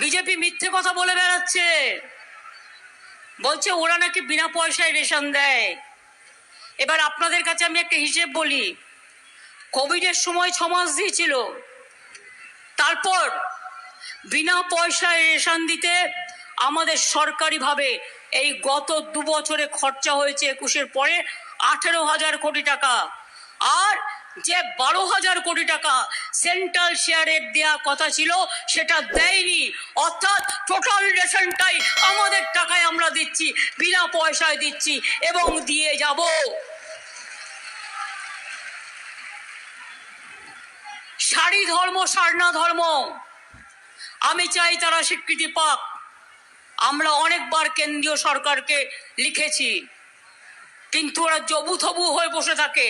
BJP মিথ্যে কথা বলে বেড়াচ্ছে, বলছে ওরা নাকি বিনা পয়সায় রেশন দেয়। এবার আপনাদের কাছে আমি একটা হিসেব বলি, কোভিডের সময় 6 মাস দিয়েছিল, তারপর বিনা পয়সায় রেশন দিতে আমাদের সরকারিভাবে এই গত 2 বছরে খরচা হয়েছে 21-এর পরে 18,000 কোটি টাকা। আর যে 12,000 কোটি টাকা সেন্ট্রাল শেয়ারের দেওয়া কথা ছিল সেটা দেয়নি, অর্থাৎ টোটাল রেশনটাই আমাদের টাকায় আমরা দিচ্ছি, বিনা পয়সায় দিচ্ছি এবং দিয়ে যাব। সারি ধর্ম সারনা ধর্ম, আমি চাই তারা স্বীকৃতি পাক। আমরা অনেকবার কেন্দ্রীয় সরকারকে লিখেছি, কিন্তু ওরা জবুথবু হয়ে বসে থাকে।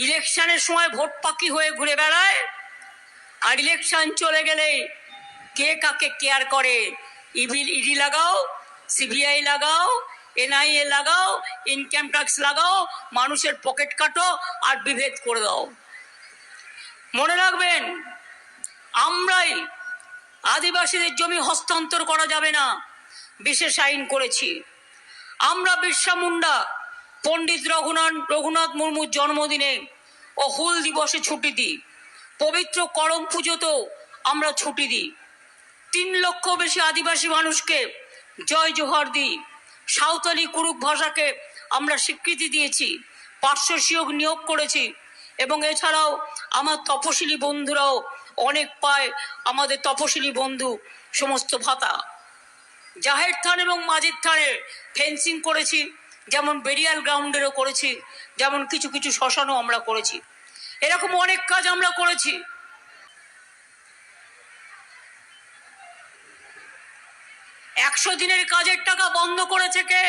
ইলেকশনের সময় ভোট পাকি হয়ে ঘুরে বেড়ায়, আর ইলেকশন চলে গেলে কে কাকে কেয়ার করে। ইডি লাগাও, সিবিআই লাগাও, এনআইএ লাগাও, ইনকাম ট্যাক্স লাগাও, মানুষের পকেট কাটো আর বিভেদ করে দাও। মনে রাখবেন, আমরাই আদিবাসীদের জমি হস্তান্তর করা যাবে না বিশেষ আইন করেছি। আমরা বিরসা মুন্ডা, পণ্ডিত রঘুনাথ মুর্মুর জন্মদিনে ও হুল দিবসে ছুটি দিই, পবিত্র করম পুজোতেও আমরা ছুটি দিই। 3 লক্ষ বেশি আদিবাসী মানুষকে জয় জোহার দিই। সাঁওতালি কুরুক ভাষাকে আমরা স্বীকৃতি দিয়েছি, পার্শ্বসিয়োগ নিয়োগ করেছি, এবং এছাড়াও আমার তপশিলি বন্ধুরাও অনেক পায়, আমাদের তপশিলি বন্ধু সমস্ত ভাতা। জাহের থান এবং মাঝের থানে ফেন্সিং করেছি, যেমন বেরিয়াল গ্রাউন্ডেরও করেছি, যেমন কিছু কিছু শ্মশানও আমরা করেছি। এরকম অনেক কাজ আমরা করেছি। 100 দিনের কাজের টাকা বন্ধ করেছে কে?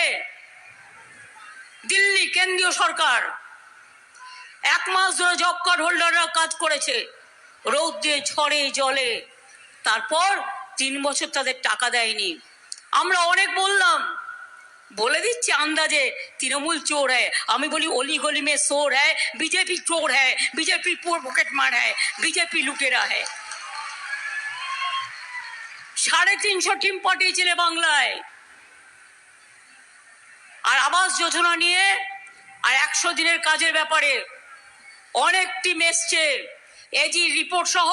দিল্লি কেন্দ্রীয় সরকার। 1 মাস ধরে জব কার্ড হোল্ডাররা কাজ করেছে, রৌদ্রে ঝড়ে জলে, তারপর 3 বছর তাদের টাকা দেয়নি। আমরা অনেক বললাম, বলে দিচ্ছি আন্দাজে, তৃণমূল চোর হ্যায়। আমি বলি অলি গলি মে চোর হ্যায়, বিজেপি চোর হ্যায়, বিজেপি পকেট মার হ্যায়, বিজেপি লুটেরা হ্যায়। 350 টিম পাঠিয়েছিলে বাংলায়, আর আবাস যোজনা নিয়ে আর 100 দিনের কাজের ব্যাপারে অনেক টিম এসছে। এজি রিপোর্ট সহ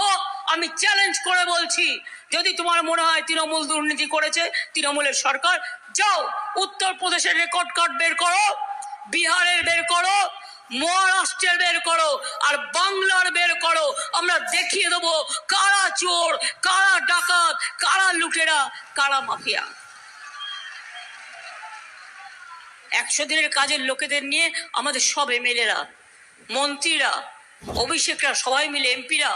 আমি চ্যালেঞ্জ করে বলছি, যদি তোমার মনে হয় তৃণমূল দুর্নীতি করেছে, তৃণমূলের সরকার, যাও উত্তরপ্রদেশের রেকর্ড কার্ড বের করো, বিহারের বের করো, মহারাষ্ট্রের বের করো, আর বাংলার বের করো। আমরা দেখিয়ে দেবো কারা চোর, কারা ডাকাত, কারা লুটেরা, কারা মাফিয়া। 100 দিনের কাজের লোকেদের নিয়ে আমাদের সব এমএলএরা, মন্ত্রীরা, অভিষেকরা সবাই মিলে, এমপিরা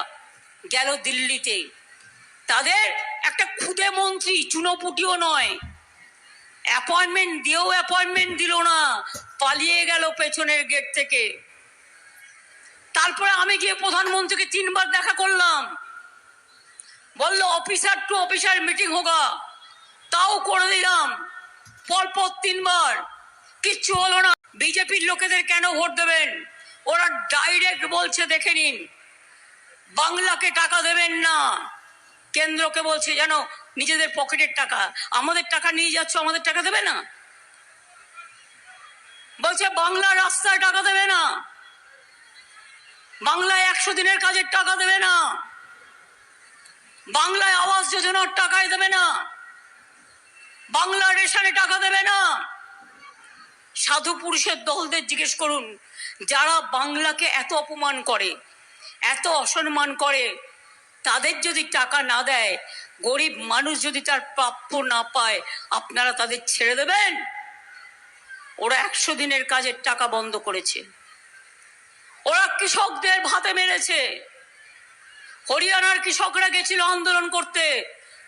গেল দিল্লিতে। তাদের একটা খুদে মন্ত্রী, চুনোপুটিও নয়, অ্যাপয়েন্টমেন্ট দিয়েও অ্যাপয়েন্টমেন্ট দিল না, পালিয়ে গেল পেছনের গেট থেকে। তারপরে আমি গিয়ে প্রধানমন্ত্রীকে 3 বার দেখা করলাম, বললো অফিসার টু অফিসার মিটিং হোগা, তাও করে দিলাম, পরপর 3 বার, কিচ্ছু হলো না। বিজেপির লোকেদের কেন ভোট দেবেন? ওরা ডাইরেক্ট বলছে, দেখে নিন, বাংলাকে টাকা দেবেন না, কেন্দ্রকে বলছে যেন নিজেদের পকেটের টাকা, আমাদের টাকা নিয়ে যাচ্ছ, আমাদের টাকা দেবে না। বলছে বাংলার রাস্তায় টাকা দেবে না, বাংলায় 100 দিনের কাজের টাকা দেবে না, বাংলায় আবাস যোজনার টাকায় দেবে না, বাংলার রেশনে টাকা দেবে না। সাধু পুরুষের দলদের জিজ্ঞেস করুন, যারা বাংলাকে এত অপমান করে, এত অসম্মান করে, তাদের যদি টাকা না দেয়, গরিব মানুষ যদি তার প্রাপ্য না পায়, আপনারা তাদের ছেড়ে দেবেন? ওরা 100 দিনের কাজের টাকা বন্ধ করেছে, ওরা কৃষকদের ভাতে মেরেছে। হরিয়ানার কৃষকরা গেছিল আন্দোলন করতে,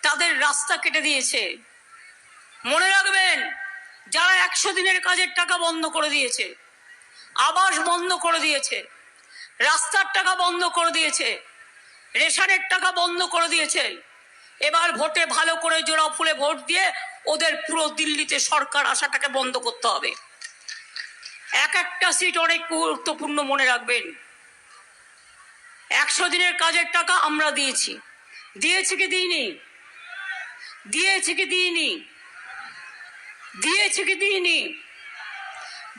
তাদের রাস্তা কেটে দিয়েছে। মনে রাখবেন, যারা 100 দিনের কাজের টাকা বন্ধ করে দিয়েছে, আবাস বন্ধ করে দিয়েছে, রাস্তার টাকা বন্ধ করে দিয়েছে, রেশনের টাকা বন্ধ করে দিয়েছে, এবার ভোটে ভালো করে জোড়া ফুলে ভোট দিয়ে ওদের পুরো দিল্লিতে সরকার আসাটাকে বন্ধ করতে হবে। এক একটা সিট অনেক গুরুত্বপূর্ণ, মনে রাখবেন। 100 দিনের কাজের টাকা আমরা দিয়েছি, দিয়েছে কি দিইনি? দিয়েছে কি দিইনি? দিয়েছে কি দিইনি?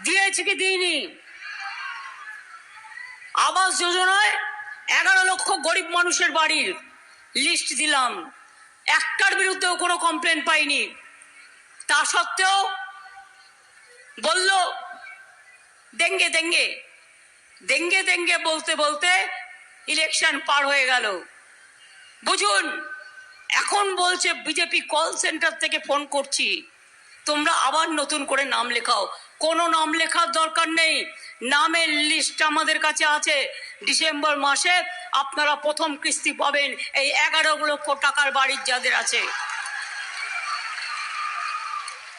দিয়েছে কি দিইনি? আবাস যোজনায় 11 লক্ষ গরিব মানুষের বাড়ির লিস্ট দিলাম, একটার বিরুদ্ধেও কোনো কমপ্লেন পাইনি। তা সত্ত্বেও বলল দেঙ্গে দেঙ্গে দেঙ্গে দেঙ্গে বলতে বলতে ইলেকশন পার হয়ে গেল। বুঝুন, এখন বলছে বিজেপি কল সেন্টার থেকে ফোন করছি, তোমরা আবার নতুন করে নাম লেখাও। কোনো নাম লেখার দরকার নেই, নামের লিস্ট আমাদের কাছে আছে। ডিসেম্বর মাসে আপনারা প্রথম কিস্তি পাবেন এই 11 লক্ষ টাকার বাড়ির যাদের আছে।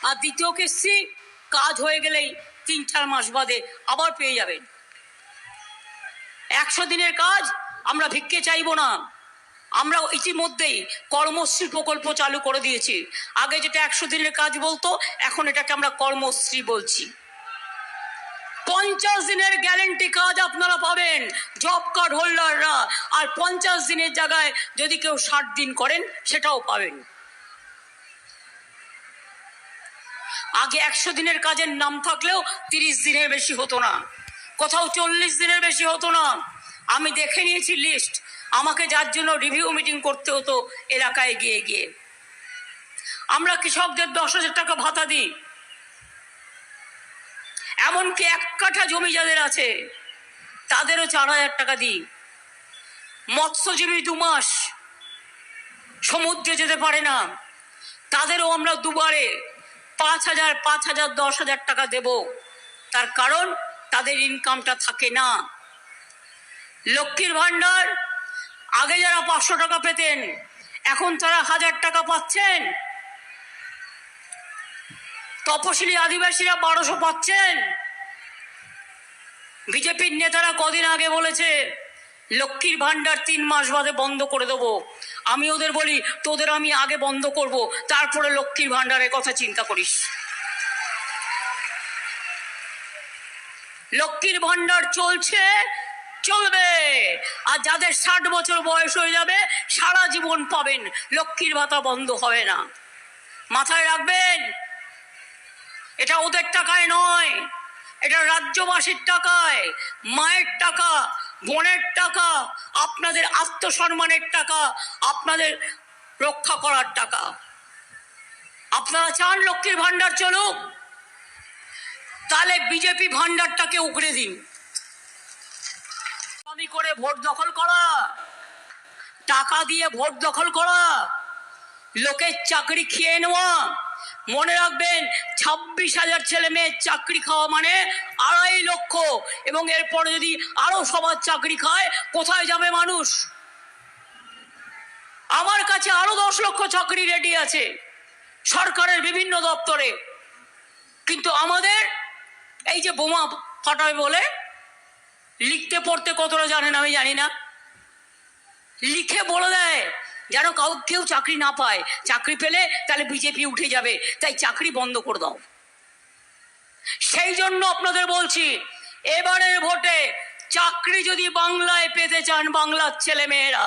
আর দ্বিতীয় কিস্তি কাজ হয়ে গেলেই 3-4 মাস বাদে আবার পেয়ে যাবেন। 100 দিনের কাজ আমরা ভিক্ষে চাইব না। আমরা ইতিমধ্যেই কর্মশ্রী প্রকল্প চালু করে দিয়েছি। আগে যেটা 100 দিনের কাজ বলতো, এখন এটাকে আমরা কর্মশ্রী বলছি। 50 দিনের গ্যারেন্টি কাজ আপনারা পাবেন জব কার্ড হোল্ডাররা, আর 50 দিনের জায়গায় যদি কেউ 60 দিন করেন সেটাও পাবেন। আগে 100 দিনের কাজের নাম থাকলেও 30 দিনের বেশি হতো না, কোথাও 40 দিনের বেশি হতো না। আমি দেখে নিয়েছি লিস্ট, আমাকে যার জন্য রিভিউ মিটিং করতে হতো এলাকায় গিয়ে গিয়ে। আমরা কৃষকদের 10,000 টাকা ভাতা দিই, এমনকি 1 কাঠা জমি যাদের আছে তাদেরও 4,000 টাকা দিই। মৎস্যজীবী 2 মাস সমুদ্রে যেতে পারে না, তাদেরও আমরা দুবারে 5,000, 5,000, 10,000 টাকা দেব। তার কারণ তাদের ইনকামটা থাকে না। লক্ষ্মীর ভান্ডার আগে যারা 500 টাকা পেতেন এখন তারা 1,000 টাকা পাচ্ছেন। তপশিলি আদিবাসীরা 1200 পাচ্ছেন। বিজেপির নেতারা কদিন আগে বলেছে লক্ষ্মীর ভান্ডার 3 মাস বাদে বন্ধ করে দেবো। আমি ওদের বলি, তোদের আমি আগে বন্ধ করব, তারপরে লক্ষ্মীর ভান্ডারের কথা চিন্তা করিস। লক্ষ্মীর ভান্ডার চলছে, চলবে। আর যাদের 60 বছর বয়স হয়ে যাবে সারা জীবন পাবেন, লক্ষ্মীর ভাতা বন্ধ হবে না। মাথায় রাখবেন, এটা ওদের টাকায় নয়, এটা রাজ্যবাসীর টাকায়, মায়ের টাকা, বোনের টাকা, আপনাদের আত্মসম্মানের টাকা, আপনাদের রক্ষা করার টাকা। আপনারা চান লক্ষ্মীর ভান্ডার চলুক, তাহলে বিজেপি ভান্ডারটাকে উগড়ে দিন। আমি করে ভোট দখল করা, টাকা দিয়ে ভোট দখল করা, লোকের চাকরি খেয়ে নেওয়া। মনে রাখবেন, 26,000 ছেলে মেয়ের চাকরি খাওয়া মানে 2.5 লক্ষ, এবং এরপরে যদি আরো সবার চাকরি খায় কোথায় যাবে মানুষ? আমার কাছে আরো 10 লক্ষ চাকরি রেডি আছে সরকারের বিভিন্ন দপ্তরে, কিন্তু আমাদের এই যে বোমা ফাটাবে বলে লিখতে পড়তে কতটা জানেন আমি জানি না, লিখে বলে দেয় যেন কেউ চাকরি না পায়। চাকরি পেলে তাহলে বিজেপি উঠে যাবে, তাই চাকরি বন্ধ করে দাও। সেই জন্য আপনাদের বলছি, এবারের ভোটে চাকরি যদি বাংলায় পেতে চান, বাংলার ছেলে মেয়েরা,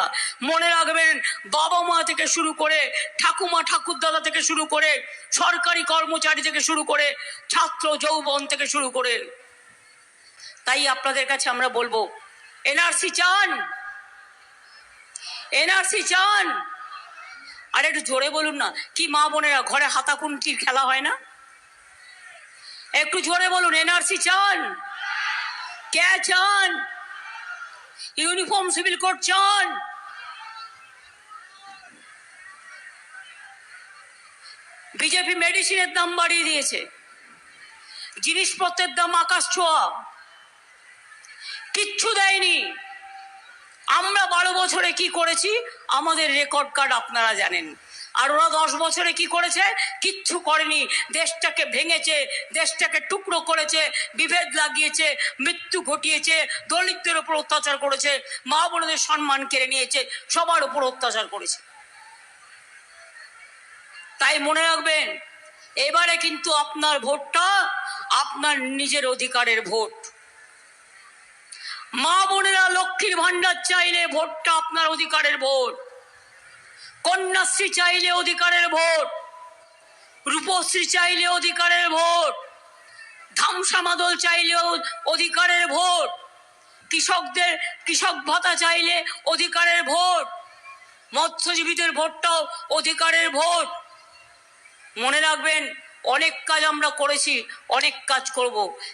মনে রাখবেন বাবা মা থেকে শুরু করে, ঠাকুমা ঠাকুরদাদা থেকে শুরু করে, সরকারি কর্মচারী থেকে শুরু করে, ছাত্র যৌবন থেকে শুরু করে। তাই আপনাদের কাছে আমরা বলবো, এনআরসি চান? এনআরসি চান? আর একটু জোরে বলুন না। কি মা বোনেরা, ঘরে হাতাকুন্তির খেলা হয় না? একটু জোরে বলুন, এনআরসি চান? কে চান? ইউনিফর্ম সিভিল কোড চান? বিজেপি মেডিসিনের দাম বাড়িয়ে দিয়েছে, জিনিসপত্রের দাম আকাশ ছোঁয়া, কিচ্ছু দেয়নি। আমরা 12 বছরে কি করেছি আমাদের রেকর্ড কার্ড আপনারা জানেন। আর ওরা 10 বছরে কি করেছে? কিচ্ছু করেনি। দেশটাকে ভেঙেছে, দেশটাকে টুকরো করেছে, বিভেদ লাগিয়েছে, মৃত্যু ঘটিয়েছে, দলিতদের উপর অত্যাচার করেছে, মা বোনদের সম্মান কেড়ে নিয়েছে, সবার উপর অত্যাচার করেছে। তাই মনে রাখবেন, এবারে কিন্তু আপনার ভোটটা আপনার নিজের অধিকারের ভোট। মা বোনেরা লক্ষ্মীর ভান্ডার চাইলে ভোটটা আপনার অধিকারের ভোট। কন্যাশ্রী চাইলে অধিকারের ভোট, রূপশ্রী চাইলে অধিকারের ভোট, ধামসা মাদল চাইলেও অধিকারের ভোট, কৃষক ভাতা চাইলে অধিকারের ভোট, মৎস্যজীবীদের ভোটটাও অধিকারের ভোট। মনে রাখবেন, অনেক কাজ আমরা করেছি, অনেক কাজ করব।